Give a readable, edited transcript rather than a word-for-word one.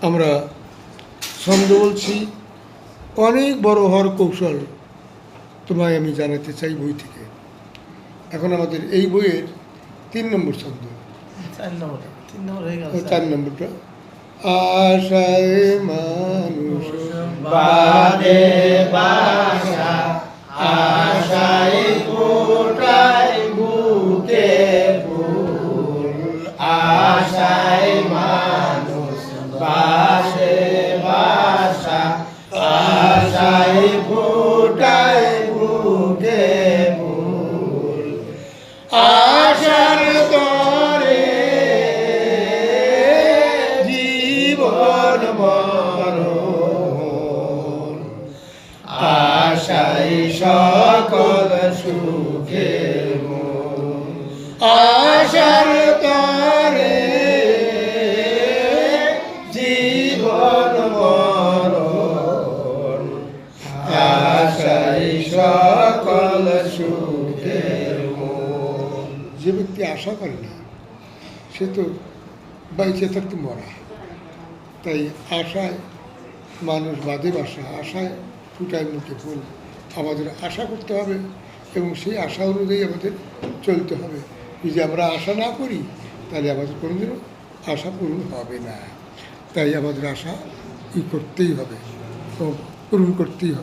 আমরা ছন্দ বলছি, অনেক বড় হওয়ার কৌশল তোমায় আমি জানাতে চাই বই থেকে। এখন আমাদের এই বইয়ের 3 নম্বর ছন্দ, 4 নম্বরটা, আশায় মানুষ বাদে বাসা, আশায় ফোটায় বুকে ফুল, আশায় মানুষ বাসে বাসা, আশায় ফোটায় বুকে ফুল, আশার তরে জীবন মরণ, আশাই সকল সুখের মূল, আশার তরে জীবন মরণ, আশাই সকল সুখের মূল। যে ব্যক্তি আশা করে না সে তো বাইচে থাকতে মরা। তাই আশায় মানুষ বাদে বাসা, আশায় ফুটায় মুখে ফুল। আমাদের আশা করতে হবে এবং সেই আশা অনুযায়ী আমাদের চলতে হবে। যদি আমরা আশা না করি তাহলে আমাদের কোনোদিনও আশা পূরণ হবে না। তাই আমাদের আশা করতেই হবে, পূরণ করতেই হবে।